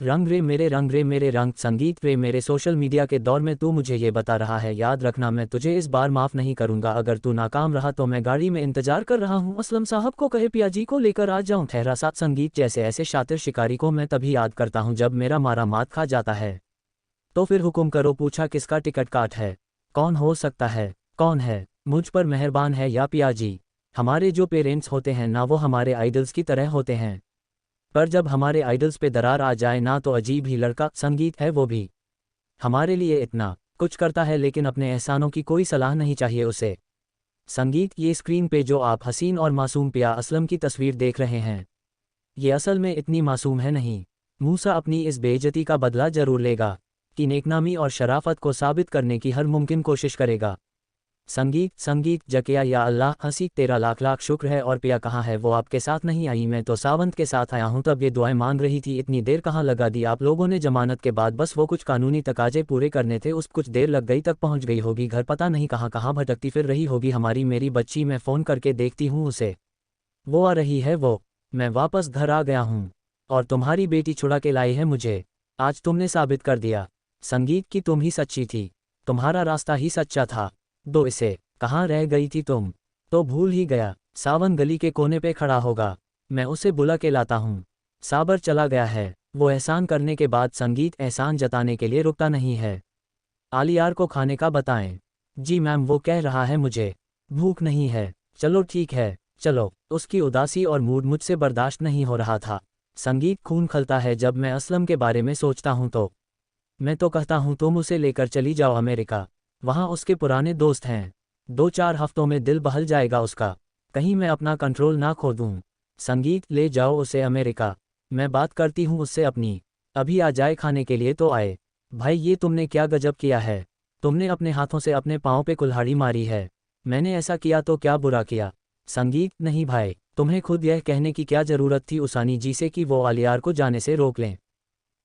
रंग रे मेरे रंग, संगीत रे मेरे। सोशल मीडिया के दौर में तू मुझे ये बता रहा है, याद रखना मैं तुझे इस बार माफ़ नहीं करूंगा। अगर तू नाकाम रहा तो मैं गाड़ी में इंतजार कर रहा हूँ, असलम साहब को कहे पियाजी को लेकर आ जाऊँ। ठहरा साथ संगीत जैसे ऐसे शातिर शिकारी को मैं तभी याद करता हूँ जब मेरा मारा मात खा जाता है। तो फिर हुक्म करो, पूछा किसका टिकट काट है? कौन हो सकता है? कौन है मुझ पर मेहरबान है या पियाजी? हमारे जो पेरेंट्स होते हैं ना, वो हमारे आइडल्स की तरह होते हैं, पर जब हमारे आइडल्स पे दरार आ जाए ना तो अजीब ही लड़का संगीत है वो भी। हमारे लिए इतना कुछ करता है लेकिन अपने एहसानों की कोई सलाह नहीं चाहिए उसे। संगीत, ये स्क्रीन पे जो आप हसीन और मासूम पिया असलम की तस्वीर देख रहे हैं, ये असल में इतनी मासूम है नहीं। मूसा अपनी इस बेइज्जती का बदला जरूर लेगा, कि नेकनामी और शराफत को साबित करने की हर मुमकिन कोशिश करेगा। संगीत जकिया, या अल्लाह हंसी तेरा लाख लाख शुक्र है। और पिया कहाँ है? वो आपके साथ नहीं आई, मैं तो सावंत के साथ आया हूँ। तब ये दुआएं मांग रही थी, इतनी देर कहाँ लगा दी आप लोगों ने जमानत के बाद? बस वो कुछ कानूनी तकाजे पूरे करने थे, उस कुछ देर लग गई, तक पहुँच गई होगी घर, पता नहीं कहाँ कहाँ भटकती फिर रही होगी हमारी मेरी बच्ची। मैं फ़ोन करके देखती हूँ उसे, वो आ रही है वो। मैं वापस घर आ गया हूँ और तुम्हारी बेटी छुड़ा के लाई है मुझे। आज तुमने साबित कर दिया संगीत कि तुम ही सच्ची थी, तुम्हारा रास्ता ही सच्चा था। दो इसे, कहाँ रह गई थी तुम? तो भूल ही गया, सावन गली के कोने पे खड़ा होगा, मैं उसे बुला के लाता हूँ। साबर चला गया है, वो एहसान करने के बाद संगीत एहसान जताने के लिए रुकता नहीं है। आलियार को खाने का बताएं। जी मैम, वो कह रहा है मुझे भूख नहीं है। चलो ठीक है, चलो। उसकी उदासी और मूड मुझसे बर्दाश्त नहीं हो रहा था। संगीत, खून खलता है जब मैं असलम के बारे में सोचता हूँ तो। मैं तो कहता हूँ तुम उसे लेकर चली जाओ अमेरिका, वहाँ उसके पुराने दोस्त हैं, 2-4 हफ्तों में दिल बहल जाएगा उसका। कहीं मैं अपना कंट्रोल ना खो दूँ। संगीत, ले जाओ उसे अमेरिका, मैं बात करती हूँ उससे अपनी। अभी आ जाए खाने के लिए तो आए। भाई ये तुमने क्या गजब किया है? तुमने अपने हाथों से अपने पाँव पे कुल्हाड़ी मारी है। मैंने ऐसा किया तो क्या बुरा किया? संगीत, नहीं भाई, तुम्हें खुद यह कहने की क्या ज़रूरत थी उसानी जी से कि वो आलियार को जाने से रोक लें?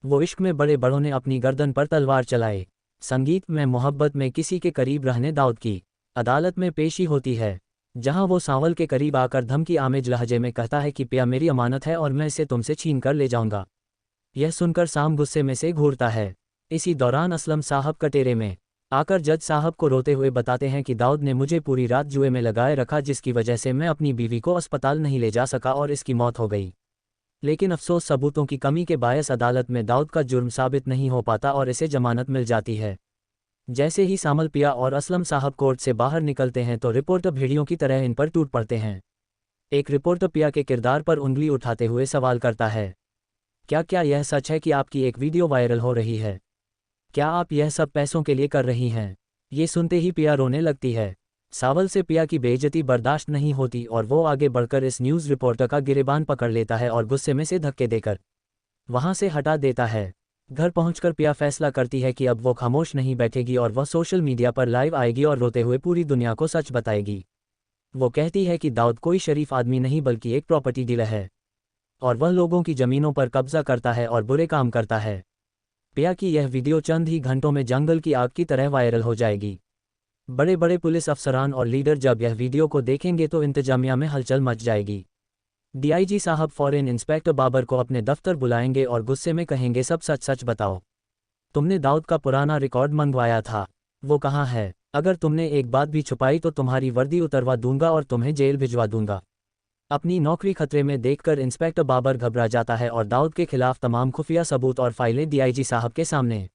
वो इश्क में बड़े बड़ों ने अपनी गर्दन पर तलवार चलाए। संगीत, मैं मोहब्बत में किसी के करीब रहने दाऊद की अदालत में पेशी होती है, जहां वो सांवल के करीब आकर धमकी आमेज लहजे में कहता है कि पिया मेरी अमानत है और मैं इसे तुमसे छीन कर ले जाऊंगा। यह सुनकर साम गुस्से में से घूरता है। इसी दौरान असलम साहब कटेरे में आकर जज साहब को रोते हुए बताते हैं कि दाऊद ने मुझे पूरी रात जुए में लगाए रखा, जिसकी वजह से मैं अपनी बीवी को अस्पताल नहीं ले जा सका और इसकी मौत हो गई। लेकिन अफसोस, सबूतों की कमी के बायस अदालत में दाऊद का जुर्म साबित नहीं हो पाता और इसे जमानत मिल जाती है। जैसे ही सामल पिया और असलम साहब कोर्ट से बाहर निकलते हैं तो रिपोर्टर भेड़ियों की तरह इन पर टूट पड़ते हैं। एक रिपोर्टर पिया के किरदार पर उंगली उठाते हुए सवाल करता है, क्या यह सच है कि आपकी एक वीडियो वायरल हो रही है? क्या आप यह सब पैसों के लिए कर रही हैं? ये सुनते ही पिया रोने लगती है। सावल से पिया की बेइज्जती बर्दाश्त नहीं होती और वो आगे बढ़कर इस न्यूज़ रिपोर्टर का गिरेबान पकड़ लेता है और गुस्से में से धक्के देकर वहां से हटा देता है। घर पहुंचकर पिया फैसला करती है कि अब वो खामोश नहीं बैठेगी और वह सोशल मीडिया पर लाइव आएगी और रोते हुए पूरी दुनिया को सच बताएगी। वो कहती है कि दाऊद कोई शरीफ आदमी नहीं बल्कि एक प्रॉपर्टी डीलर है और वह लोगों की ज़मीनों पर कब्जा करता है और बुरे काम करता है। पिया की यह वीडियो चंद ही घंटों में जंगल की आग की तरह वायरल हो जाएगी। बड़े बड़े पुलिस अफसरान और लीडर जब यह वीडियो को देखेंगे तो इंतजामिया में हलचल मच जाएगी। डीआईजी साहब फौरन इंस्पेक्टर बाबर को अपने दफ्तर बुलाएंगे और गुस्से में कहेंगे, सब सच सच बताओ, तुमने दाऊद का पुराना रिकॉर्ड मंगवाया था, वो कहाँ है? अगर तुमने एक बात भी छुपाई तो तुम्हारी वर्दी उतरवा दूंगा और तुम्हें जेल भिजवा दूंगा। अपनी नौकरी खतरे में देखकर इंस्पेक्टर बाबर घबरा जाता है और दाऊद के खिलाफ तमाम खुफिया सबूत और फाइलें डीआईजी साहब के सामने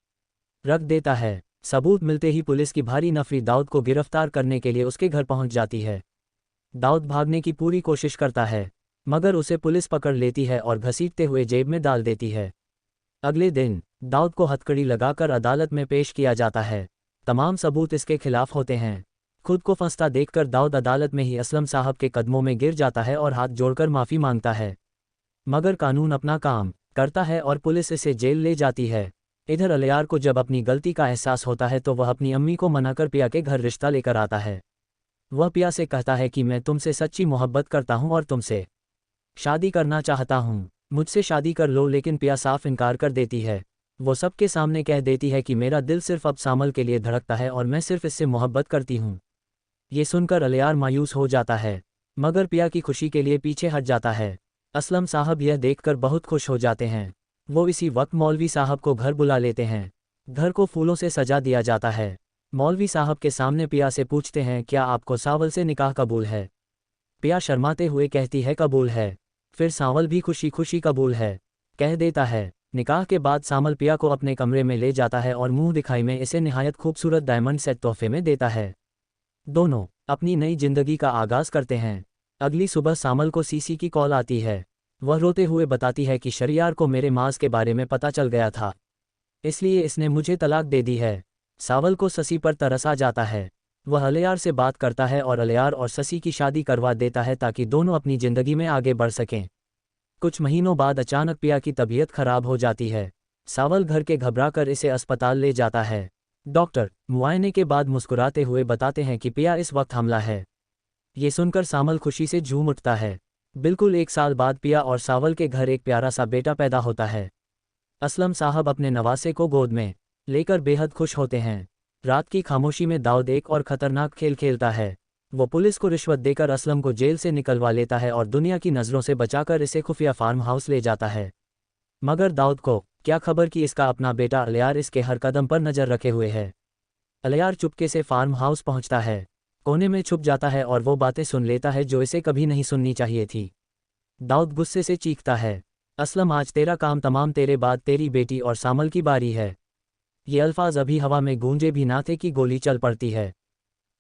रख देता है। सबूत मिलते ही पुलिस की भारी नफरी दाऊद को गिरफ्तार करने के लिए उसके घर पहुंच जाती है। दाऊद भागने की पूरी कोशिश करता है मगर उसे पुलिस पकड़ लेती है और घसीटते हुए जेब में डाल देती है। अगले दिन दाऊद को हथकड़ी लगाकर अदालत में पेश किया जाता है। तमाम सबूत इसके खिलाफ होते हैं। खुद को फंसता देखकर दाऊद अदालत में ही असलम साहब के कदमों में गिर जाता है और हाथ जोड़कर माफ़ी मांगता है। मगर कानून अपना काम करता है और पुलिस इसे जेल ले जाती है। इधर अलियार को जब अपनी गलती का एहसास होता है तो वह अपनी अम्मी को मनाकर पिया के घर रिश्ता लेकर आता है। वह पिया से कहता है कि मैं तुमसे सच्ची मोहब्बत करता हूँ और तुमसे शादी करना चाहता हूँ, मुझसे शादी कर लो। लेकिन पिया साफ इनकार कर देती है। वो सबके सामने कह देती है कि मेरा दिल सिर्फ अब सामल के लिए धड़कता है और मैं सिर्फ इससे मोहब्बत करती हूँ। ये सुनकर अलियार मायूस हो जाता है मगर पिया की खुशी के लिए पीछे हट जाता है। असलम साहब यह देखकर बहुत खुश हो जाते हैं। वो इसी वक्त मौलवी साहब को घर बुला लेते हैं। घर को फूलों से सजा दिया जाता है। मौलवी साहब के सामने पिया से पूछते हैं, क्या आपको सावल से निकाह कबूल है? पिया शर्माते हुए कहती है, कबूल है। फिर सावल भी खुशी खुशी कबूल है कह देता है। निकाह के बाद सामल पिया को अपने कमरे में ले जाता है और मुंह दिखाई में इसे निहायत खूबसूरत डायमंड सेट तोहफे में देता है। दोनों अपनी नई जिंदगी का आगाज करते हैं। अगली सुबह सामल को सीसी की कॉल आती है। वह रोते हुए बताती है कि शरियार को मेरे माज के बारे में पता चल गया था, इसलिए इसने मुझे तलाक दे दी है। सावल को ससी पर तरस आ जाता है। वह अलियार से बात करता है और अलियार और ससी की शादी करवा देता है ताकि दोनों अपनी जिंदगी में आगे बढ़ सकें। कुछ महीनों बाद अचानक पिया की तबीयत खराब हो जाती है। सावल घर के घबराकर इसे अस्पताल ले जाता है। डॉक्टर मुआयने के बाद मुस्कुराते हुए बताते हैं कि पिया इस वक्त हमला है। ये सुनकर सामल खुशी से झूम उठता है। बिल्कुल 1 साल बाद पिया और सावल के घर एक प्यारा सा बेटा पैदा होता है। असलम साहब अपने नवासे को गोद में लेकर बेहद खुश होते हैं। रात की खामोशी में दाऊद एक और खतरनाक खेल खेलता है। वो पुलिस को रिश्वत देकर असलम को जेल से निकलवा लेता है और दुनिया की नज़रों से बचाकर इसे खुफिया फार्म हाउस ले जाता है। मगर दाऊद को क्या खबर कि इसका अपना बेटा अलियार इसके हर कदम पर नज़र रखे हुए है। अलियार चुपके से फार्म हाउस पहुंचता है, कोने में छुप जाता है और वो बातें सुन लेता है जो इसे कभी नहीं सुननी चाहिए थी। दाऊद गुस्से से चीखता है, असलम आज तेरा काम तमाम, तेरे बाद तेरी बेटी और सामल की बारी है। ये अल्फाज अभी हवा में गूंजे भी ना थे कि गोली चल पड़ती है।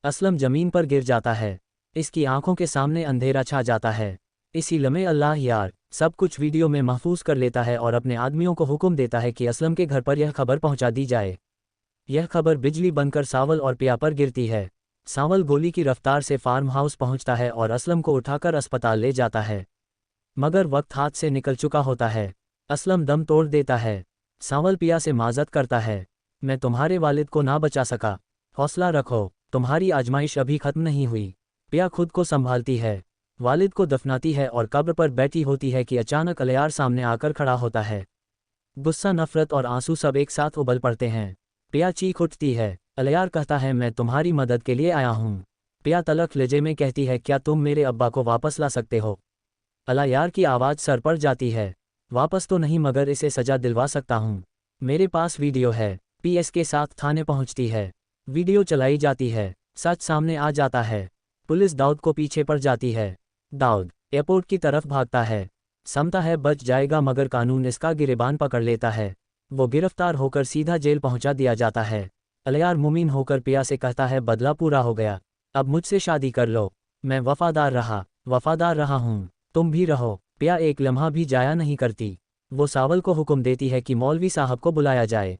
असलम जमीन पर गिर जाता है। इसकी आंखों के सामने अंधेरा छा जाता है। इसी लम्हे अल्लाह यार सब कुछ वीडियो में महफूज कर लेता है और अपने आदमियों को हुक्म देता है कि असलम के घर पर यह खबर पहुंचा दी जाए। यह खबर बिजली बनकर सावल और पिया पर गिरती है। सावल गोली की रफ्तार से फार्म हाउस पहुंचता है और असलम को उठाकर अस्पताल ले जाता है। मगर वक्त हाथ से निकल चुका होता है। असलम दम तोड़ देता है। सावल पिया से माजत करता है, मैं तुम्हारे वालिद को ना बचा सका, हौसला रखो, तुम्हारी आजमाइश अभी खत्म नहीं हुई। पिया खुद को संभालती है, वालिद को दफनाती है और कब्र पर बैठी होती है कि अचानक अलियार सामने आकर खड़ा होता है। गुस्सा, नफरत और आंसू सब एक साथ उबल पड़ते हैं। पिया चीख उठती है। अलियार कहता है, मैं तुम्हारी मदद के लिए आया हूँ। पिया तलख लहजे में कहती है, क्या तुम मेरे अब्बा को वापस ला सकते हो? अलियार की आवाज़ सर पर जाती है, वापस तो नहीं मगर इसे सजा दिलवा सकता हूँ। मेरे पास वीडियो है। पीएस के साथ थाने पहुँचती है। वीडियो चलाई जाती है। सच सामने आ जाता है। पुलिस दाऊद को पीछे पड़ जाती है। दाऊद एयरपोर्ट की तरफ भागता है, समझता है बच जाएगा मगर कानून इसका गिरेबान पकड़ लेता है। वो गिरफ्तार होकर सीधा जेल पहुंचा दिया जाता है। अलियार मुमीन होकर पिया से कहता है, बदला पूरा हो गया, अब मुझसे शादी कर लो। मैं वफादार रहा हूँ, तुम भी रहो। पिया एक लम्हा भी जाया नहीं करती। वो सावल को हुक्म देती है कि मौलवी साहब को बुलाया जाए।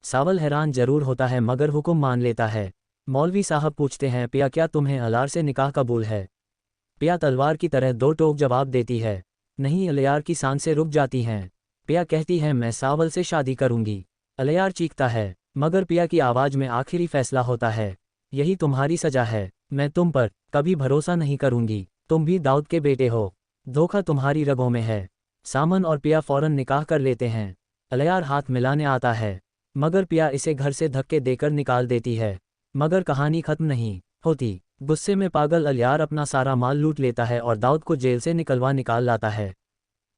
सावल हैरान जरूर होता है मगर हुक्म मान लेता है। मौलवी साहब पूछते हैं, पिया क्या तुम्हें अलियार से निकाह कबूल है? पिया तलवार की तरह दो टोक जवाब देती है। नहीं, अलियार की सांसें रुक जाती हैं। पिया कहती है, मैं सावल से शादी करूंगी। अलियार चीखता है, मगर पिया की आवाज़ में आखिरी फैसला होता है, यही तुम्हारी सजा है। मैं तुम पर कभी भरोसा नहीं करूंगी। तुम भी दाऊद के बेटे हो, धोखा तुम्हारी रगों में है। सामन और पिया फौरन निकाह कर लेते हैं। अलियार हाथ मिलाने आता है मगर पिया इसे घर से धक्के देकर निकाल देती है। मगर कहानी खत्म नहीं होती। गुस्से में पागल अलियार अपना सारा माल लूट लेता है और दाऊद को जेल से निकाल लाता है।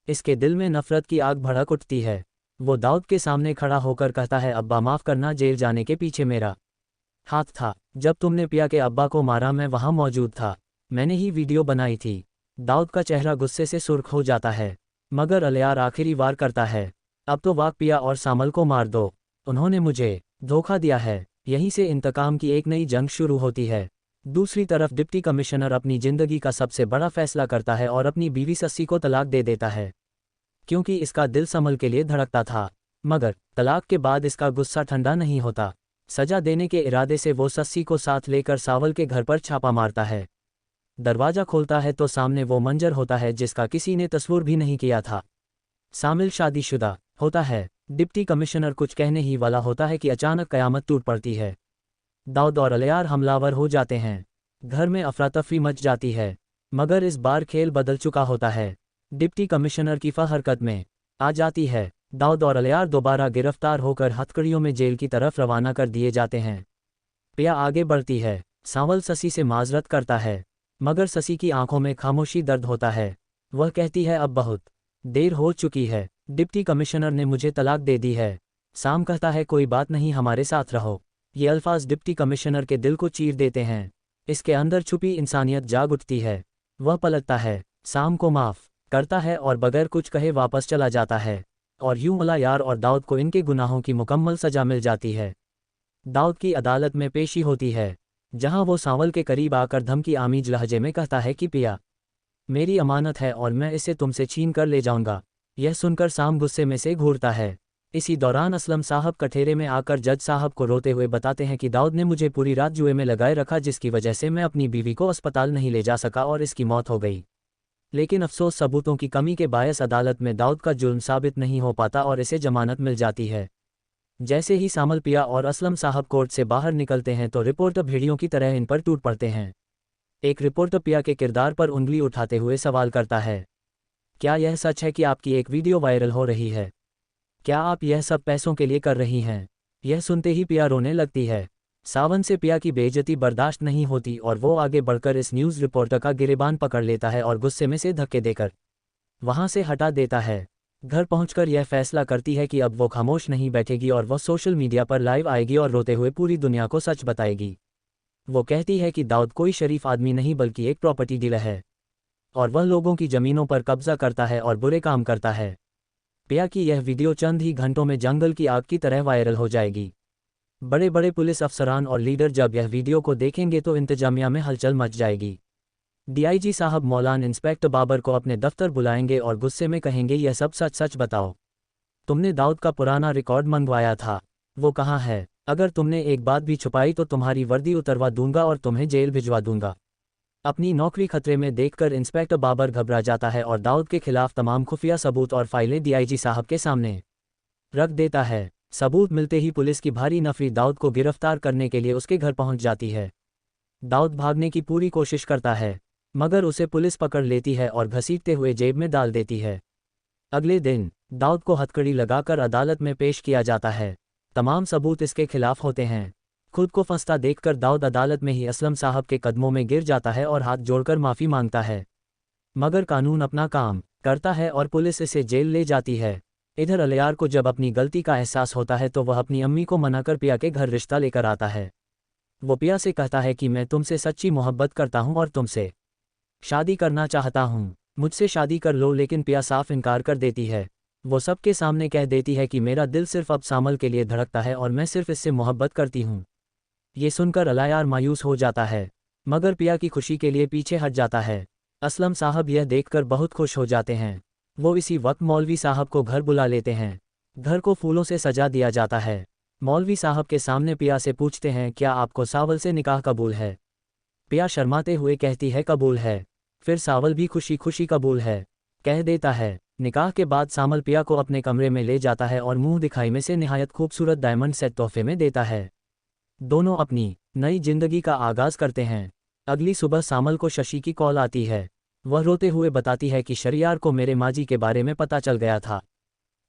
इसके दिल में नफरत की आग भड़क उठती है। वो दाऊद के सामने खड़ा होकर कहता है, अब्बा माफ़ करना, जेल जाने के पीछे मेरा हाथ था। जब तुमने पिया के अब्बा को मारा मैं वहाँ मौजूद था, मैंने ही वीडियो बनाई थी। दाऊद का चेहरा गुस्से से सुर्ख हो जाता है मगर अलियार आखिरी वार करता है, अब तो वाक पिया और सामल को मार दो, उन्होंने मुझे धोखा दिया है। यहीं से इंतकाम की एक नई जंग शुरू होती है। दूसरी तरफ डिप्टी कमिश्नर अपनी जिंदगी का सबसे बड़ा फैसला करता है और अपनी बीवी सस्सी को तलाक दे देता है, क्योंकि इसका दिल संभल के लिए धड़कता था। मगर तलाक के बाद इसका गुस्सा ठंडा नहीं होता। सजा देने के इरादे से वो सस्सी को साथ लेकर सावल के घर पर छापा मारता है। दरवाज़ा खोलता है तो सामने वो मंजर होता है जिसका किसी ने तस्वीर भी नहीं किया था। सामिल शादीशुदा होता है। डिप्टी कमिश्नर कुछ कहने ही वाला होता है कि अचानक कयामत टूट पड़ती है। दाऊद और अलियार हमलावर हो जाते हैं। घर में अफरा तफरी मच जाती है मगर इस बार खेल बदल चुका होता है। डिप्टी कमिश्नर की हरकत में आ जाती है। दाऊद और अलियार दोबारा गिरफ्तार होकर हथकड़ियों में जेल की तरफ रवाना कर दिए जाते हैं। पिया आगे बढ़ती है। सावल ससी से माजरत करता है मगर ससी की आंखों में खामोशी दर्द होता है। वह कहती है, अब बहुत देर हो चुकी है, डिप्टी कमिश्नर ने मुझे तलाक दे दी है। साम कहता है कोई बात नहीं, हमारे साथ रहो। ये अल्फाज डिप्टी कमिश्नर के दिल को चीर देते हैं। इसके अंदर छुपी इंसानियत जाग उठती है। वह पलटता है, साम को माफ़ करता है और बगैर कुछ कहे वापस चला जाता है। और यूं अलायार और दाऊद को इनके गुनाहों की मुकम्मल सजा मिल जाती है। दाऊद की अदालत में पेशी होती है, जहां वो सांवल के करीब आकर धमकी आमीज लहजे में कहता है कि पिया मेरी अमानत है और मैं इसे तुमसे छीन कर ले जाऊंगा। यह सुनकर साम गुस्से में से घूरता है। इसी दौरान असलम साहब कठेरे में आकर जज साहब को रोते हुए बताते हैं कि दाऊद ने मुझे पूरी रात जुए में लगाए रखा, जिसकी वजह से मैं अपनी बीवी को अस्पताल नहीं ले जा सका और इसकी मौत हो गई। लेकिन अफसोस सबूतों की कमी के बायस अदालत में दाऊद का जुर्म साबित नहीं हो पाता और इसे जमानत मिल जाती है। जैसे ही सामल पिया और असलम साहब कोर्ट से बाहर निकलते हैं तो रिपोर्टर भेड़ियों की तरह इन पर टूट पड़ते हैं। एक रिपोर्टर पिया के किरदार पर उंगली उठाते हुए सवाल करता है, क्या यह सच है कि आपकी एक वीडियो वायरल हो रही है? क्या आप यह सब पैसों के लिए कर रही हैं? यह सुनते ही पिया रोने लगती है। सावन से पिया की बेइज्जती बर्दाश्त नहीं होती और वो आगे बढ़कर इस न्यूज़ रिपोर्टर का गिरेबान पकड़ लेता है और गुस्से में से धक्के देकर वहां से हटा देता है। घर पहुंचकर यह फैसला करती है कि अब वो खामोश नहीं बैठेगी और वह सोशल मीडिया पर लाइव आएगी और रोते हुए पूरी दुनिया को सच बताएगी। वो कहती है कि दाऊद कोई शरीफ आदमी नहीं बल्कि एक प्रॉपर्टी डीलर है और वह लोगों की ज़मीनों पर कब्जा करता है और बुरे काम करता है। पिया की यह वीडियो चंद ही घंटों में जंगल की आग की तरह वायरल हो जाएगी। बड़े बड़े पुलिस अफसरान और लीडर जब यह वीडियो को देखेंगे तो इंतजामिया में हलचल मच जाएगी। डीआईजी साहब मौलान इंस्पेक्टर बाबर को अपने दफ्तर बुलाएंगे और गुस्से में कहेंगे, यह सब सच सच बताओ, तुमने दाऊद का पुराना रिकॉर्ड मंगवाया था, वो कहाँ है? अगर तुमने एक बात भी छुपाई तो तुम्हारी वर्दी उतरवा दूंगा और तुम्हें जेल भिजवा दूंगा। अपनी नौकरी खतरे में देखकर इंस्पेक्टर बाबर घबरा जाता है और दाऊद के खिलाफ तमाम खुफिया सबूत और फाइलें डीआईजी साहब के सामने रख देता है। सबूत मिलते ही पुलिस की भारी नफरी दाऊद को गिरफ्तार करने के लिए उसके घर पहुंच जाती है। दाऊद भागने की पूरी कोशिश करता है, मगर उसे पुलिस पकड़ लेती है और घसीटते हुए जेब में डाल देती है। अगले दिन दाऊद को हथकड़ी लगाकर अदालत में पेश किया जाता है। तमाम सबूत इसके खिलाफ होते हैं। खुद को फंसता देखकर दाऊद अदालत में ही असलम साहब के कदमों में गिर जाता है और हाथ जोड़कर माफ़ी मांगता है, मगर कानून अपना काम करता है और पुलिस इसे जेल ले जाती है। इधर अलियार को जब अपनी गलती का एहसास होता है तो वह अपनी अम्मी को मनाकर पिया के घर रिश्ता लेकर आता है। वो पिया से कहता है कि मैं तुमसे सच्ची मोहब्बत करता हूँ और तुमसे शादी करना चाहता हूँ, मुझसे शादी कर लो। लेकिन पिया साफ इनकार कर देती है। वो सबके सामने कह देती है कि मेरा दिल सिर्फ अब सामल के लिए धड़कता है और मैं सिर्फ इससे मोहब्बत करती हूँ। ये सुनकर अलियार मायूस हो जाता है, मगर पिया की खुशी के लिए पीछे हट जाता है। असलम साहब यह देखकर बहुत खुश हो जाते हैं। वो इसी वक्त मौलवी साहब को घर बुला लेते हैं। घर को फूलों से सजा दिया जाता है। मौलवी साहब के सामने पिया से पूछते हैं, क्या आपको सावल से निकाह कबूल है? पिया शर्माते हुए कहती है, कबूल है। फिर सावल भी खुशी खुशी कबूल है कह देता है। निकाह के बाद सामल पिया को अपने कमरे में ले जाता है और मुंह दिखाई में से निहायत खूबसूरत डायमंड सेट तोहफे में देता है। दोनों अपनी नई जिंदगी का आगाज करते हैं। अगली सुबह सामल को शशि की कॉल आती है। वह रोते हुए बताती है कि शरियार को मेरे माजी के बारे में पता चल गया था,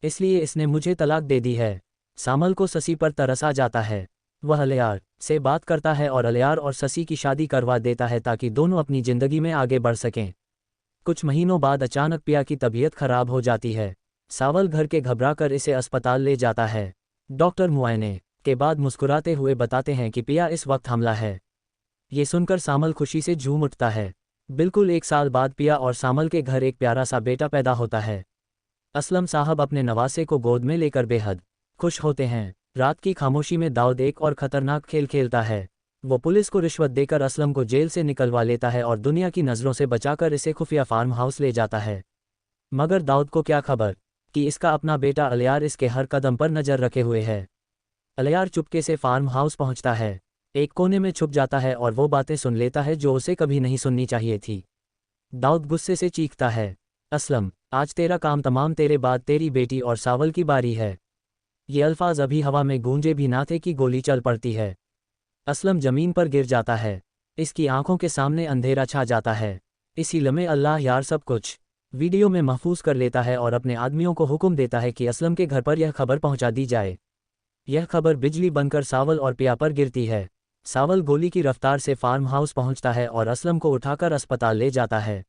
इसलिए इसने मुझे तलाक दे दी है। सामल को ससी पर तरस आ जाता है। वह अलियार से बात करता है और अलियार और ससी की शादी करवा देता है ताकि दोनों अपनी जिंदगी में आगे बढ़ सकें। कुछ महीनों बाद अचानक पिया की तबीयत खराब हो जाती है। सावल घर के घबराकर इसे अस्पताल ले जाता है। डॉक्टर मुआयने के बाद मुस्कुराते हुए बताते हैं कि पिया इस वक्त हमला है। ये सुनकर सामल खुशी से झूम उठता है। बिल्कुल 1 साल बाद पिया और सामल के घर एक प्यारा सा बेटा पैदा होता है। असलम साहब अपने नवासे को गोद में लेकर बेहद खुश होते हैं। रात की खामोशी में दाऊद एक और खतरनाक खेल खेलता है। वो पुलिस को रिश्वत देकर असलम को जेल से निकलवा लेता है और दुनिया की नज़रों से बचाकर इसे खुफिया फार्म हाउस ले जाता है। मगर दाऊद को क्या खबर कि इसका अपना बेटा अलियार इसके हर कदम पर नज़र रखे हुए है। अलियार चुपके से फार्म हाउस पहुंचता है, एक कोने में छुप जाता है और वो बातें सुन लेता है जो उसे कभी नहीं सुननी चाहिए थी। दाऊद गुस्से से चीखता है, असलम, आज तेरा काम तमाम, तेरे बाद तेरी बेटी और सावल की बारी है। ये अल्फाज अभी हवा में गूंजे भी ना थे कि गोली चल पड़ती है। असलम जमीन पर गिर जाता है। इसकी आंखों के सामने अंधेरा छा जाता है। इसी लम्हे अल्लाह यार सब कुछ वीडियो में महफूज कर लेता है और अपने आदमियों को हुक्म देता है कि असलम के घर पर यह खबर पहुंचा दी जाए। यह खबर बिजली बनकर सावल और पिया पर गिरती है। सावल गोली की रफ्तार से फार्म हाउस पहुंचता है और असलम को उठाकर अस्पताल ले जाता है,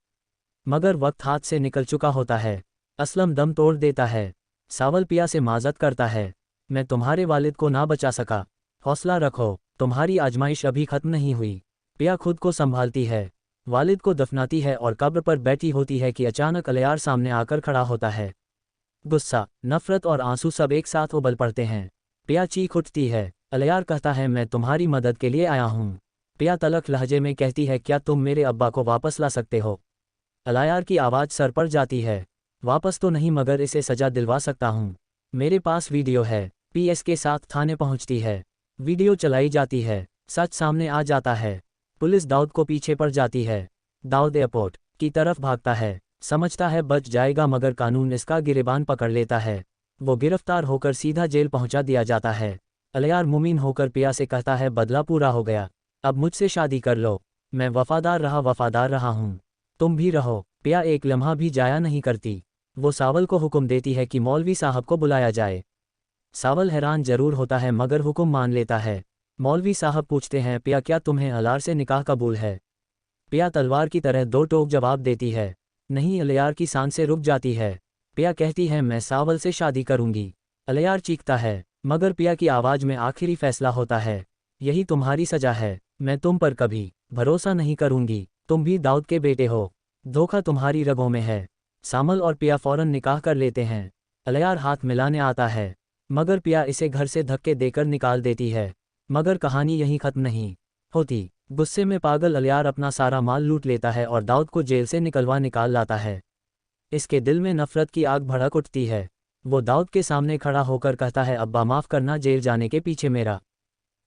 मगर वक्त हाथ से निकल चुका होता है। असलम दम तोड़ देता है। सावल पिया से माजरत करता है, मैं तुम्हारे वालिद को ना बचा सका, हौसला रखो, तुम्हारी आजमाइश अभी खत्म नहीं हुई। पिया खुद को संभालती है, वालिद को दफनाती है और कब्र पर बैठी होती है कि अचानक अलियार सामने आकर खड़ा होता है। गुस्सा, नफरत और आंसू सब एक साथ उबल पड़ते हैं। पिया चीख उठती है। अलियार कहता है, मैं तुम्हारी मदद के लिए आया हूँ। पिया तलख लहजे में कहती है, क्या तुम मेरे अब्बा को वापस ला सकते हो? अलियार की आवाज़ सर पर जाती है, वापस तो नहीं मगर इसे सजा दिलवा सकता हूँ। मेरे पास वीडियो है। पीएस के साथ थाने पहुँचती है। वीडियो चलाई जाती है, सच सामने आ जाता है। पुलिस दाऊद को पीछे पड़ जाती है। दाऊद एयरपोर्ट की तरफ भागता है, समझता है बच जाएगा मगर कानून इसका गिरेबान पकड़ लेता है। वो गिरफ्तार होकर सीधा जेल पहुंचा दिया जाता है। अलियार मुमीन होकर पिया से कहता है, बदला पूरा हो गया, अब मुझसे शादी कर लो। मैं वफादार रहा हूँ, तुम भी रहो। पिया एक लम्हा भी जाया नहीं करती। वो सावल को हुक्म देती है कि मौलवी साहब को बुलाया जाए। सावल हैरान जरूर होता है मगर हुक्म मान लेता है। मौलवी साहब पूछते हैं, पिया क्या तुम्हें अलियार से निकाह कबूल है? पिया तलवार की तरह दो टोक जवाब देती है। नहीं। अलियार की सांसें रुक जाती है। पिया कहती है, मैं सावल से शादी करूंगी। अलियार चीखता है, मगर पिया की आवाज़ में आखिरी फैसला होता है, यही तुम्हारी सजा है। मैं तुम पर कभी भरोसा नहीं करूंगी, तुम भी दाऊद के बेटे हो, धोखा तुम्हारी रगों में है। सामल और पिया फौरन निकाह कर लेते हैं। अलियार हाथ मिलाने आता है मगर पिया इसे घर से धक्के देकर निकाल देती है। मगर कहानी यहीं खत्म नहीं होती। गुस्से में पागल अलियार अपना सारा माल लूट लेता है और दाऊद को जेल से निकाल लाता है। इसके दिल में नफरत की आग भड़क उठती है। वो दाऊद के सामने खड़ा होकर कहता है, अब्बा माफ़ करना, जेल जाने के पीछे मेरा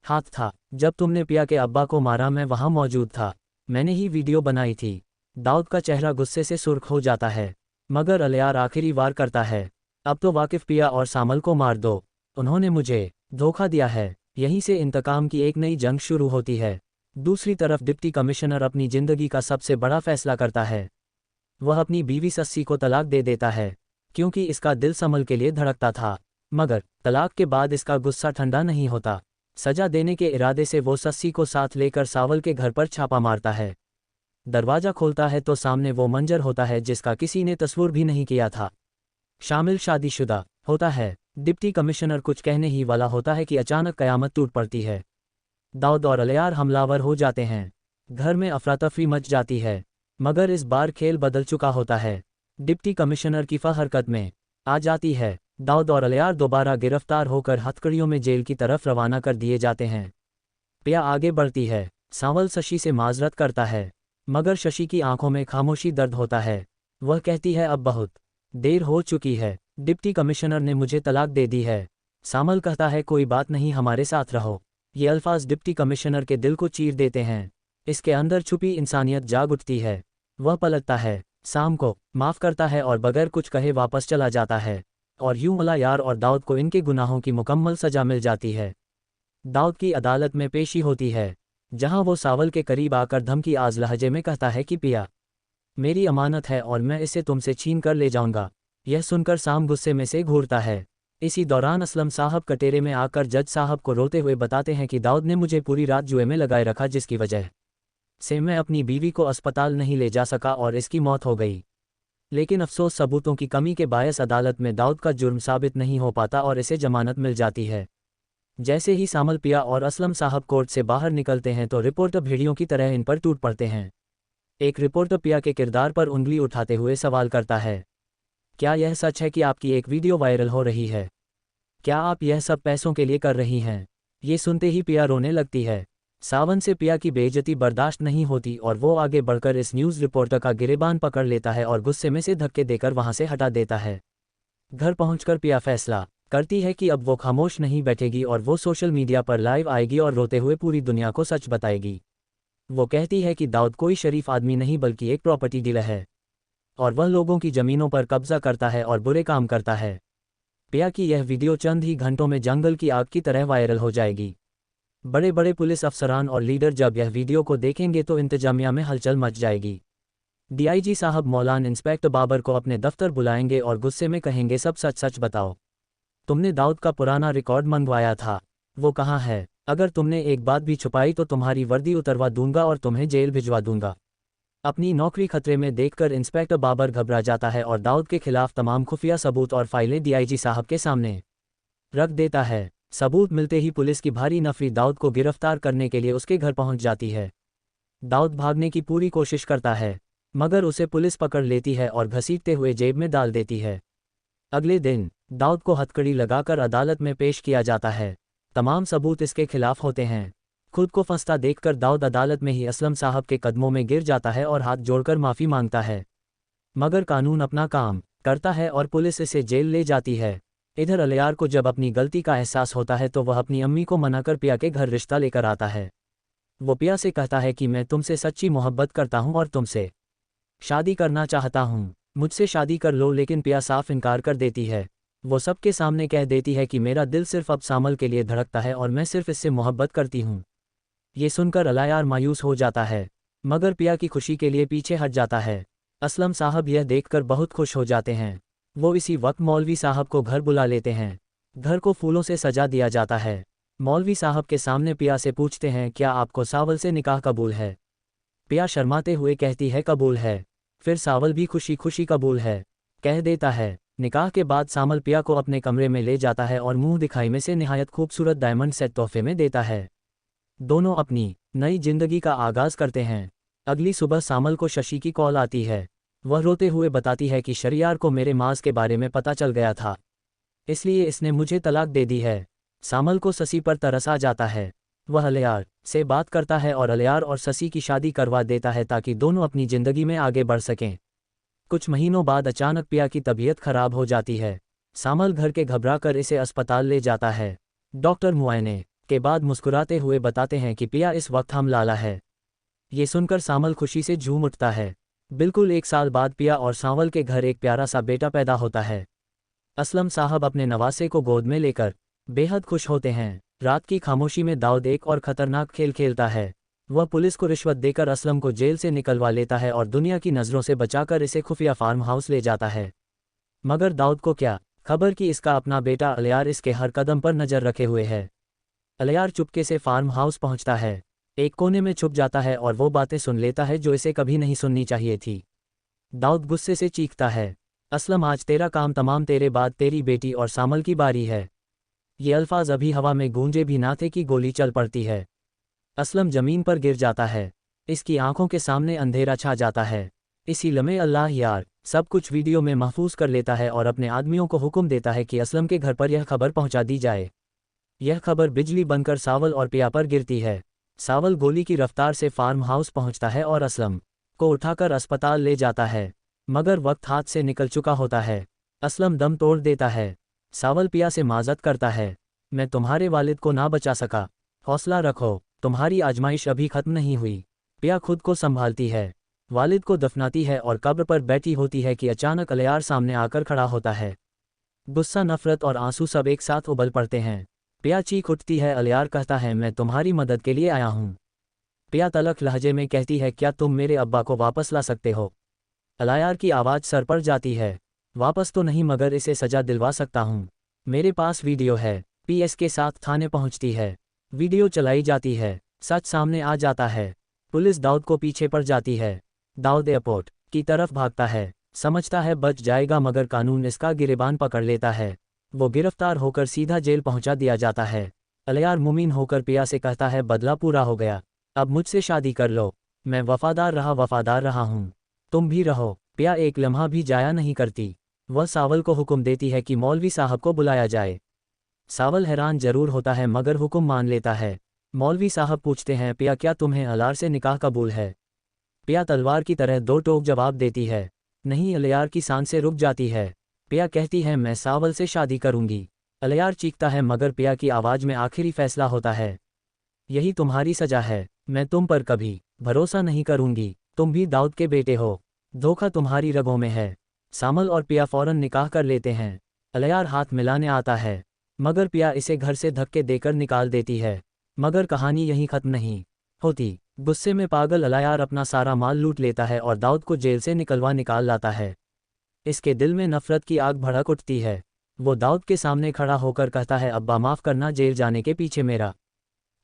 हाथ था। जब तुमने पिया के अब्बा को मारा मैं वहाँ मौजूद था, मैंने ही वीडियो बनाई थी। दाऊद का चेहरा गुस्से से सुर्ख हो जाता है मगर अलियार आखिरी वार करता है, अब तो वाकिफ पिया और सामल को मार दो, उन्होंने मुझे धोखा दिया है। यहीं से इंतकाम की एक नई जंग शुरू होती है। दूसरी तरफ डिप्टी कमिश्नर अपनी जिंदगी का सबसे बड़ा फैसला करता है। वह अपनी बीवी सस्सी को तलाक दे देता है क्योंकि इसका दिल संभल के लिए धड़कता था। मगर तलाक के बाद इसका गुस्सा ठंडा नहीं होता। सजा देने के इरादे से वो सस्सी को साथ लेकर सावल के घर पर छापा मारता है। दरवाज़ा खोलता है तो सामने वो मंजर होता है जिसका किसी ने तस्वीर भी नहीं किया था। शामिल शादीशुदा होता है। डिप्टी कमिश्नर कुछ कहने ही वाला होता है कि अचानक कयामत टूट पड़ती है। दाऊद और अलियार हमलावर हो जाते हैं। घर में अफरा-तफरी मच जाती है मगर इस बार खेल बदल चुका होता है। डिप्टी कमिश्नर की हरकत में आ जाती है। दाऊद और अलियार दोबारा गिरफ्तार होकर हथकड़ियों में जेल की तरफ रवाना कर दिए जाते हैं। पिया आगे बढ़ती है। सावल शशि से माजरत करता है मगर शशि की आंखों में खामोशी दर्द होता है। वह कहती है, अब बहुत देर हो चुकी है, डिप्टी कमिश्नर ने मुझे तलाक दे दी है। सामल कहता है, कोई बात नहीं, हमारे साथ रहो। ये अल्फाज डिप्टी कमिश्नर के दिल को चीर देते हैं। इसके अंदर छुपी इंसानियत जाग उठती है। वह पलटता है, साम को माफ़ करता है और बगैर कुछ कहे वापस चला जाता है। और यूं अलियार और दाऊद को इनके गुनाहों की मुकम्मल सजा मिल जाती है। दाऊद की अदालत में पेशी होती है जहां वो सावल के करीब आकर धमकी आज़ लहजे में कहता है कि पिया मेरी अमानत है और मैं इसे तुमसे छीन कर ले जाऊंगा। यह सुनकर साम गुस्से में से घूरता है। इसी दौरान असलम साहब कटेरे में आकर जज साहब को रोते हुए बताते हैं कि दाऊद ने मुझे पूरी रात जुए में लगाए रखा, जिसकी वजह से मैं अपनी बीवी को अस्पताल नहीं ले जा सका और इसकी मौत हो गई। लेकिन अफसोस, सबूतों की कमी के बायस अदालत में दाऊद का जुर्म साबित नहीं हो पाता और इसे जमानत मिल जाती है। जैसे ही सामल, पिया और असलम साहब कोर्ट से बाहर निकलते हैं तो रिपोर्टर भेड़ियों की तरह इन पर टूट पड़ते हैं। एक रिपोर्टर पिया के किरदार पर उंगली उठाते हुए सवाल करता है, क्या यह सच है कि आपकी एक वीडियो वायरल हो रही है? क्या आप यह सब पैसों के लिए कर रही हैं? ये सुनते ही पिया रोने लगती है। सावन से पिया की बेइज्जती बर्दाश्त नहीं होती और वो आगे बढ़कर इस न्यूज़ रिपोर्टर का गिरेबान पकड़ लेता है और गुस्से में से धक्के देकर वहां से हटा देता है। घर पहुंचकर पिया फैसला करती है कि अब वो खामोश नहीं बैठेगी और वो सोशल मीडिया पर लाइव आएगी और रोते हुए पूरी दुनिया को सच बताएगी। वो कहती है कि दाऊद कोई शरीफ आदमी नहीं बल्कि एक प्रॉपर्टी डीलर है और वह लोगों की ज़मीनों पर कब्जा करता है और बुरे काम करता है। पिया की यह वीडियो चंद ही घंटों में जंगल की आग की तरह वायरल हो जाएगी। बड़े बड़े पुलिस अफसरान और लीडर जब यह वीडियो को देखेंगे तो इंतजामिया में हलचल मच जाएगी। डीआईजी साहब मौलान इंस्पेक्टर बाबर को अपने दफ्तर बुलाएंगे और गुस्से में कहेंगे, सब सच सच बताओ, तुमने दाऊद का पुराना रिकॉर्ड मंगवाया था, वो कहाँ है? अगर तुमने एक बात भी छुपाई तो तुम्हारी वर्दी उतरवा दूंगा और तुम्हें जेल भिजवा दूंगा। अपनी नौकरी खतरे में देखकर इंस्पेक्टर बाबर घबरा जाता है और दाऊद के खिलाफ तमाम खुफिया सबूत और फाइलें डीआईजी साहब के सामने रख देता है। सबूत मिलते ही पुलिस की भारी नफरी दाऊद को गिरफ्तार करने के लिए उसके घर पहुंच जाती है। दाऊद भागने की पूरी कोशिश करता है, मगर उसे पुलिस पकड़ लेती है और घसीटते हुए जेब में डाल देती है। अगले दिन दाऊद को हथकड़ी लगाकर अदालत में पेश किया जाता है। तमाम सबूत इसके खिलाफ होते हैं। खुद को फंसता देखकर दाऊद अदालत में ही असलम साहब के कदमों में गिर जाता है और हाथ जोड़कर माफ़ी मांगता है। मगर कानून अपना काम करता है और पुलिस इसे जेल ले जाती है। इधर अलियार को जब अपनी गलती का एहसास होता है तो वह अपनी अम्मी को मनाकर पिया के घर रिश्ता लेकर आता है। वो पिया से कहता है कि मैं तुमसे सच्ची मोहब्बत करता हूँ और तुमसे शादी करना चाहता हूँ, मुझसे शादी कर लो। लेकिन पिया साफ इनकार कर देती है। वो सबके सामने कह देती है कि मेरा दिल सिर्फ अब सामल के लिए धड़कता है और मैं सिर्फ इससे मोहब्बत करती हूँ। ये सुनकर अलियार मायूस हो जाता है, मगर पिया की खुशी के लिए पीछे हट जाता है। असलम साहब यह देखकर बहुत खुश हो जाते हैं। वो इसी वक्त मौलवी साहब को घर बुला लेते हैं। घर को फूलों से सजा दिया जाता है। मौलवी साहब के सामने पिया से पूछते हैं, क्या आपको सावल से निकाह कबूल है? पिया शर्माते हुए कहती है, कबूल है। फिर सावल भी खुशी खुशी कबूल है कह देता है। निकाह के बाद सामल पिया को अपने कमरे में ले जाता है और मुंह दिखाई में से निहायत खूबसूरत डायमंड सेट तोहफे में देता है। दोनों अपनी नई जिंदगी का आगाज करते हैं। अगली सुबह सामल को शशि की कॉल आती है। वह रोते हुए बताती है कि शरियार को मेरे माज के बारे में पता चल गया था, इसलिए इसने मुझे तलाक दे दी है। सामल को शशि पर तरस आ जाता है। वह अलियार से बात करता है और अलियार और शशि की शादी करवा देता है ताकि दोनों अपनी जिंदगी में आगे बढ़ सकें। कुछ महीनों बाद अचानक पिया की तबीयत खराब हो जाती है। सामल घर के घबरा कर इसे अस्पताल ले जाता है। डॉक्टर मुआयने के बाद मुस्कुराते हुए बताते हैं कि पिया इस वक्त हमलाला है। ये सुनकर सामल खुशी से झूम उठता है। बिल्कुल 1 साल बाद पिया और सावल के घर एक प्यारा सा बेटा पैदा होता है। असलम साहब अपने नवासे को गोद में लेकर बेहद खुश होते हैं। रात की खामोशी में दाऊद एक और खतरनाक खेल खेलता है। वह पुलिस को रिश्वत देकर असलम को जेल से निकलवा लेता है और दुनिया की नज़रों से बचाकर इसे खुफिया फार्म हाउस ले जाता है। मगर दाऊद को क्या खबर कि इसका अपना बेटा अलियार इसके हर कदम पर नज़र रखे हुए है। अलियार चुपके से फार्म हाउस पहुंचता है, एक कोने में छुप जाता है और वो बातें सुन लेता है जो इसे कभी नहीं सुननी चाहिए थी। दाऊद गुस्से से चीखता है, असलम आज तेरा काम तमाम, तेरे बाद तेरी बेटी और सामल की बारी है। ये अल्फाज अभी हवा में गूंजे भी ना थे कि गोली चल पड़ती है। असलम जमीन पर गिर जाता है। इसकी आंखों के सामने अंधेरा छा जाता है। इसी लम्हे अल्लाह यार सब कुछ वीडियो में महफूज कर लेता है और अपने आदमियों को हुक्म देता है कि असलम के घर पर यह खबर पहुंचा दी जाए। यह खबर बिजली बनकर सावल और पिया पर गिरती है। सावल गोली की रफ्तार से फार्म हाउस पहुंचता है और असलम को उठाकर अस्पताल ले जाता है, मगर वक्त हाथ से निकल चुका होता है। असलम दम तोड़ देता है। सावल पिया से माजत करता है, मैं तुम्हारे वालिद को ना बचा सका, हौसला रखो, तुम्हारी आजमाइश अभी खत्म नहीं हुई। पिया खुद को संभालती है, वालिद को दफनाती है और कब्र पर बैठी होती है कि अचानक अलियार सामने आकर खड़ा होता है। गुस्सा, नफरत और आंसू सब एक साथ उबल पड़ते हैं। पिया चीख उठती है। अलियार कहता है, मैं तुम्हारी मदद के लिए आया हूँ। पिया तलख लहजे में कहती है, क्या तुम मेरे अब्बा को वापस ला सकते हो? अलियार की आवाज़ सर पर जाती है, वापस तो नहीं मगर इसे सजा दिलवा सकता हूँ। मेरे पास वीडियो है। पीएस के साथ थाने पहुँचती है। वीडियो चलाई जाती है। सच सामने आ जाता है। पुलिस दाऊद को पीछे पड़ जाती है। दाऊद एयरपोर्ट की तरफ भागता है, समझता है बच जाएगा, मगर कानून इसका गिरेबान पकड़ लेता है। वो गिरफ्तार होकर सीधा जेल पहुंचा दिया जाता है। अलियार मुमीन होकर पिया से कहता है, बदला पूरा हो गया, अब मुझसे शादी कर लो। मैं वफादार रहा हूँ, तुम भी रहो। पिया एक लम्हा भी जाया नहीं करती। वह सावल को हुक्म देती है कि मौलवी साहब को बुलाया जाए। सावल हैरान जरूर होता है मगर हुक्म मान लेता है। मौलवी साहब पूछते हैं, पिया क्या तुम्हें अलियार से निकाह कबूल है? पिया तलवार की तरह दो टोक जवाब देती है। नहीं। अलियार की सांस से रुक जाती है। पिया कहती है, मैं सावल से शादी करूंगी। अलियार चीखता है, मगर पिया की आवाज़ में आखिरी फैसला होता है, यही तुम्हारी सजा है। मैं तुम पर कभी भरोसा नहीं करूंगी। तुम भी दाऊद के बेटे हो, धोखा तुम्हारी रगों में है। सामल और पिया फौरन निकाह कर लेते हैं। अलियार हाथ मिलाने आता है, मगर पिया इसे घर से धक्के देकर निकाल देती है। मगर कहानी यहीं खत्म नहीं होती। गुस्से में पागल अलियार अपना सारा माल लूट लेता है और दाऊद को जेल से निकाल लाता है। इसके दिल में नफरत की आग भड़क उठती है। वो दाऊद के सामने खड़ा होकर कहता है, अब्बा माफ़ करना, जेल जाने के पीछे मेरा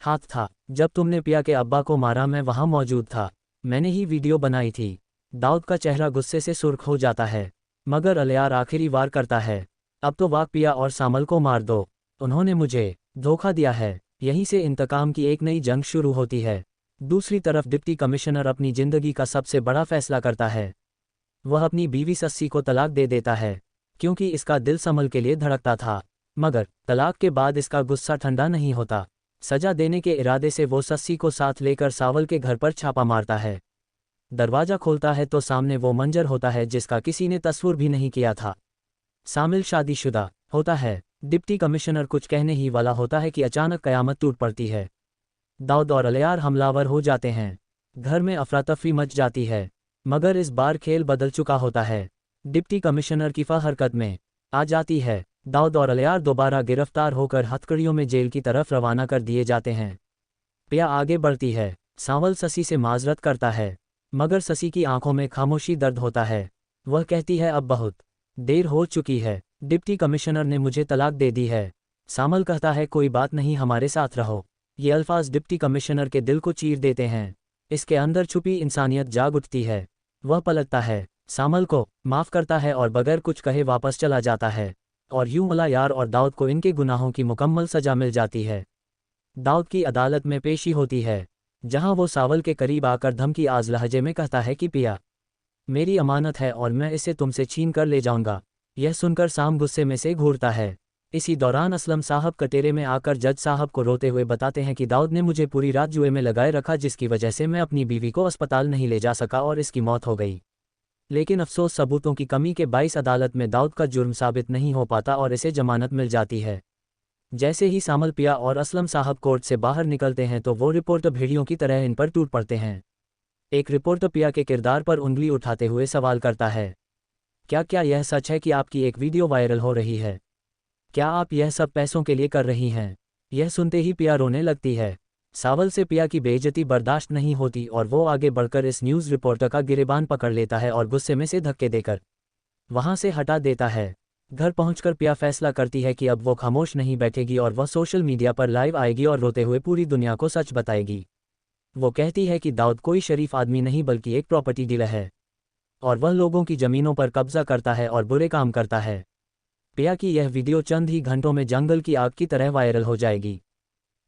हाथ था। जब तुमने पिया के अब्बा को मारा मैं वहाँ मौजूद था। मैंने ही वीडियो बनाई थी। दाऊद का चेहरा गुस्से से सुर्ख हो जाता है, मगर अलियार आखिरी वार करता है। अब तो वाक पिया और सामल को मार दो। उन्होंने मुझे धोखा दिया है। यहीं से इंतकाम की एक नई जंग शुरू होती है। दूसरी तरफ डिप्टी कमिश्नर अपनी जिंदगी का सबसे बड़ा फैसला करता है। वह अपनी बीवी सस्सी को तलाक दे देता है, क्योंकि इसका दिल संभल के लिए धड़कता था। मगर तलाक के बाद इसका गुस्सा ठंडा नहीं होता। सजा देने के इरादे से वो सस्सी को साथ लेकर सावल के घर पर छापा मारता है। दरवाजा खोलता है तो सामने वो मंजर होता है जिसका किसी ने तस्वीर भी नहीं किया था। सामिल शादीशुदा होता है। डिप्टी कमिश्नर कुछ कहने ही वाला होता है कि अचानक कयामत टूट पड़ती है। दाऊद और अलियार हमलावर हो जाते हैं। घर में अफरा-तफरी मच जाती है। मगर इस बार खेल बदल चुका होता है। डिप्टी कमिश्नर की हरकत में आ जाती है। दाऊद और अलियार दोबारा गिरफ्तार होकर हथकड़ियों में जेल की तरफ रवाना कर दिए जाते हैं। पिया आगे बढ़ती है। सावल ससी से माजरत करता है, मगर ससी की आंखों में खामोशी दर्द होता है। वह कहती है अब बहुत देर हो चुकी है। डिप्टी कमिश्नर ने मुझे तलाक दे दी है। सामल कहता है कोई बात नहीं, हमारे साथ रहो। ये अल्फाज डिप्टी कमिश्नर के दिल को चीर देते हैं। इसके अंदर छुपी इंसानियत जाग उठती है। वह पलटता है, सामल को माफ़ करता है और बगैर कुछ कहे वापस चला जाता है। और यूं अलियार और दाऊद को इनके गुनाहों की मुकम्मल सजा मिल जाती है। दाऊद की अदालत में पेशी होती है, जहां वो सावल के करीब आकर धमकी आज लहजे में कहता है कि पिया मेरी अमानत है और मैं इसे तुमसे छीन कर ले जाऊंगा। यह सुनकर साम गुस्से में से घूरता है। इसी दौरान असलम साहब कटेरे में आकर जज साहब को रोते हुए बताते हैं कि दाऊद ने मुझे पूरी रात जुए में लगाए रखा, जिसकी वजह से मैं अपनी बीवी को अस्पताल नहीं ले जा सका और इसकी मौत हो गई। लेकिन अफसोस, सबूतों की कमी के बाइस अदालत में दाऊद का जुर्म साबित नहीं हो पाता और इसे जमानत मिल जाती है। जैसे ही सामल, पिया और असलम साहब कोर्ट से बाहर निकलते हैं तो वो रिपोर्टर भेड़ियों की तरह इन पर टूट पड़ते हैं। एक रिपोर्टर पिया के किरदार पर उंगली उठाते हुए सवाल करता है, क्या यह सच है कि आपकी एक वीडियो वायरल हो रही है? क्या आप यह सब पैसों के लिए कर रही हैं? यह सुनते ही पिया रोने लगती है। सावल से पिया की बेइज्जती बर्दाश्त नहीं होती और वो आगे बढ़कर इस न्यूज़ रिपोर्टर का गिरेबान पकड़ लेता है और गुस्से में से धक्के देकर वहां से हटा देता है। घर पहुंचकर पिया फैसला करती है कि अब वो खामोश नहीं बैठेगी और वह सोशल मीडिया पर लाइव आएगी और रोते हुए पूरी दुनिया को सच बताएगी। वो कहती है कि दाऊद कोई शरीफ आदमी नहीं बल्कि एक प्रॉपर्टी डीलर है और वह लोगों की ज़मीनों पर कब्जा करता है और बुरे काम करता है। पिया की यह वीडियो चंद ही घंटों में जंगल की आग की तरह वायरल हो जाएगी।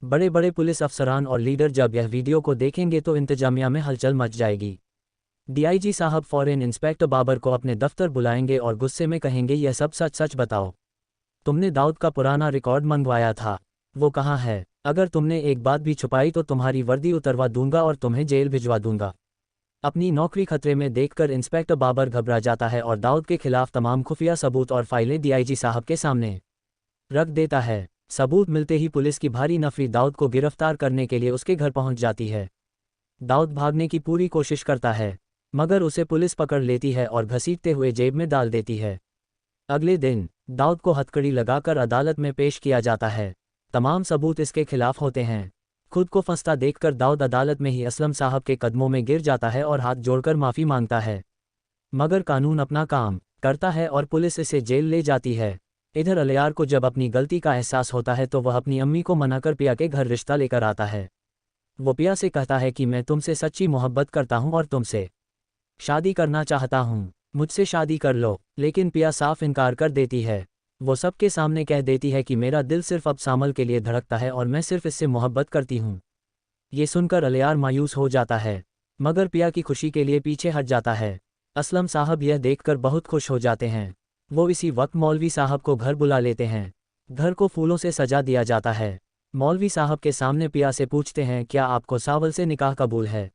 बड़े बड़े पुलिस अफसरान और लीडर जब यह वीडियो को देखेंगे तो इंतजामिया में हलचल मच जाएगी। डीआईजी साहब फौरन इंस्पेक्टर बाबर को अपने दफ्तर बुलाएंगे और गुस्से में कहेंगे, यह सब सच सच बताओ, तुमने दाऊद का पुराना रिकॉर्ड मंगवाया था, वो कहाँ है? अगर तुमने एक बात भी छुपाई तो तुम्हारी वर्दी उतरवा दूंगा और तुम्हें जेल भिजवा दूंगा। अपनी नौकरी खतरे में देखकर इंस्पेक्टर बाबर घबरा जाता है और दाऊद के खिलाफ तमाम खुफिया सबूत और फाइलें डीआईजी साहब के सामने रख देता है। सबूत मिलते ही पुलिस की भारी नफरी दाऊद को गिरफ्तार करने के लिए उसके घर पहुंच जाती है। दाऊद भागने की पूरी कोशिश करता है, मगर उसे पुलिस पकड़ लेती है और घसीटते हुए जेब में डाल देती है। अगले दिन दाऊद को हथकड़ी लगाकर अदालत में पेश किया जाता है। तमाम सबूत इसके खिलाफ होते हैं। खुद को फंसता देखकर दाऊद अदालत में ही असलम साहब के कदमों में गिर जाता है और हाथ जोड़कर माफ़ी मांगता है। मगर कानून अपना काम करता है और पुलिस इसे जेल ले जाती है। इधर अलियार को जब अपनी गलती का एहसास होता है तो वह अपनी अम्मी को मनाकर पिया के घर रिश्ता लेकर आता है। वो पिया से कहता है कि मैं तुमसे सच्ची मोहब्बत करता हूँ और तुमसे शादी करना चाहता हूँ, मुझसे शादी कर लो। लेकिन पिया साफ इनकार कर देती है। वो सबके सामने कह देती है कि मेरा दिल सिर्फ अब सामल के लिए धड़कता है और मैं सिर्फ इससे मोहब्बत करती हूँ। ये सुनकर अलियार मायूस हो जाता है, मगर पिया की खुशी के लिए पीछे हट जाता है। असलम साहब यह देखकर बहुत खुश हो जाते हैं। वो इसी वक्त मौलवी साहब को घर बुला लेते हैं। घर को फूलों से सजा दिया जाता है। मौलवी साहब के सामने पिया से पूछते हैं, क्या आपको सावल से निकाह कबूल है?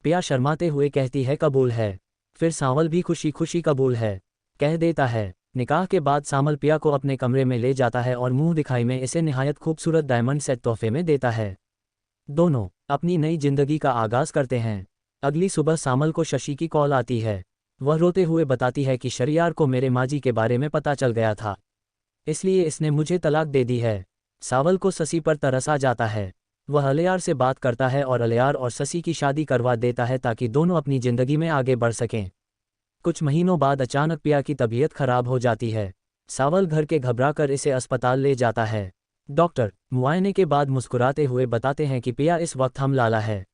पिया शर्माते हुए कहती है, कबूल है। फिर सावल भी खुशी खुशी कबूल है कह देता है। निकाह के बाद सामल पिया को अपने कमरे में ले जाता है और मुंह दिखाई में इसे निहायत खूबसूरत डायमंड सेट तोहफे में देता है। दोनों अपनी नई जिंदगी का आगाज करते हैं। अगली सुबह सामल को शशि की कॉल आती है। वह रोते हुए बताती है कि शरियार को मेरे माजी के बारे में पता चल गया था, इसलिए इसने मुझे तलाक दे दी है। सावल को ससी पर तरस आ जाता है। वह अलियार से बात करता है और अलियार और ससी की शादी करवा देता है ताकि दोनों अपनी जिंदगी में आगे बढ़ सकें। कुछ महीनों बाद अचानक पिया की तबीयत खराब हो जाती है। सावल घर के घबराकर इसे अस्पताल ले जाता है। डॉक्टर मुआयने के बाद मुस्कुराते हुए बताते हैं कि पिया इस वक्त हमलाला है।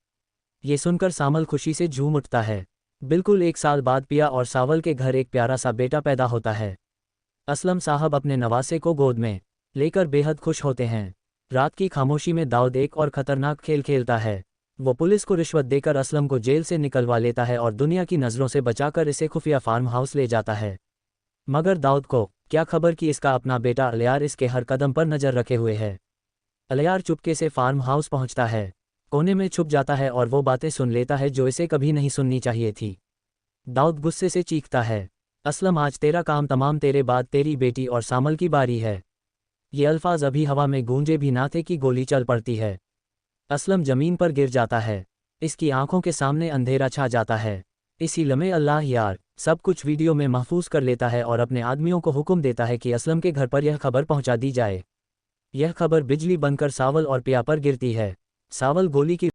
ये सुनकर सामल खुशी से झूम उठता है। बिल्कुल 1 साल बाद पिया और सावल के घर एक प्यारा सा बेटा पैदा होता है। असलम साहब अपने नवासे को गोद में लेकर बेहद खुश होते हैं। रात की खामोशी में दाऊद एक और खतरनाक खेल खेलता है। वो पुलिस को रिश्वत देकर असलम को जेल से निकलवा लेता है और दुनिया की नज़रों से बचाकर इसे खुफिया फार्म हाउस ले जाता है। मगर दाऊद को क्या खबर कि इसका अपना बेटा अलियार इसके हर कदम पर नज़र रखे हुए है। अलियार चुपके से फार्म हाउस पहुंचता है, कोने में छुप जाता है और वो बातें सुन लेता है जो इसे कभी नहीं सुननी चाहिए थी। दाऊद गुस्से से चीखता है, असलम आज तेरा काम तमाम, तेरे बाद तेरी बेटी और सामल की बारी है। ये अल्फाज अभी हवा में गूंजे भी ना थे कि गोली चल पड़ती है। असलम जमीन पर गिर जाता है, इसकी आंखों के सामने अंधेरा छा जाता है। इसी लम्हे अल्लाह यार सब कुछ वीडियो में महफूज कर लेता है और अपने आदमियों को हुक्म देता है कि असलम के घर पर यह खबर पहुंचा दी जाए। यह खबर बिजली बनकर सावल और पिया पर गिरती है। सावल गोली की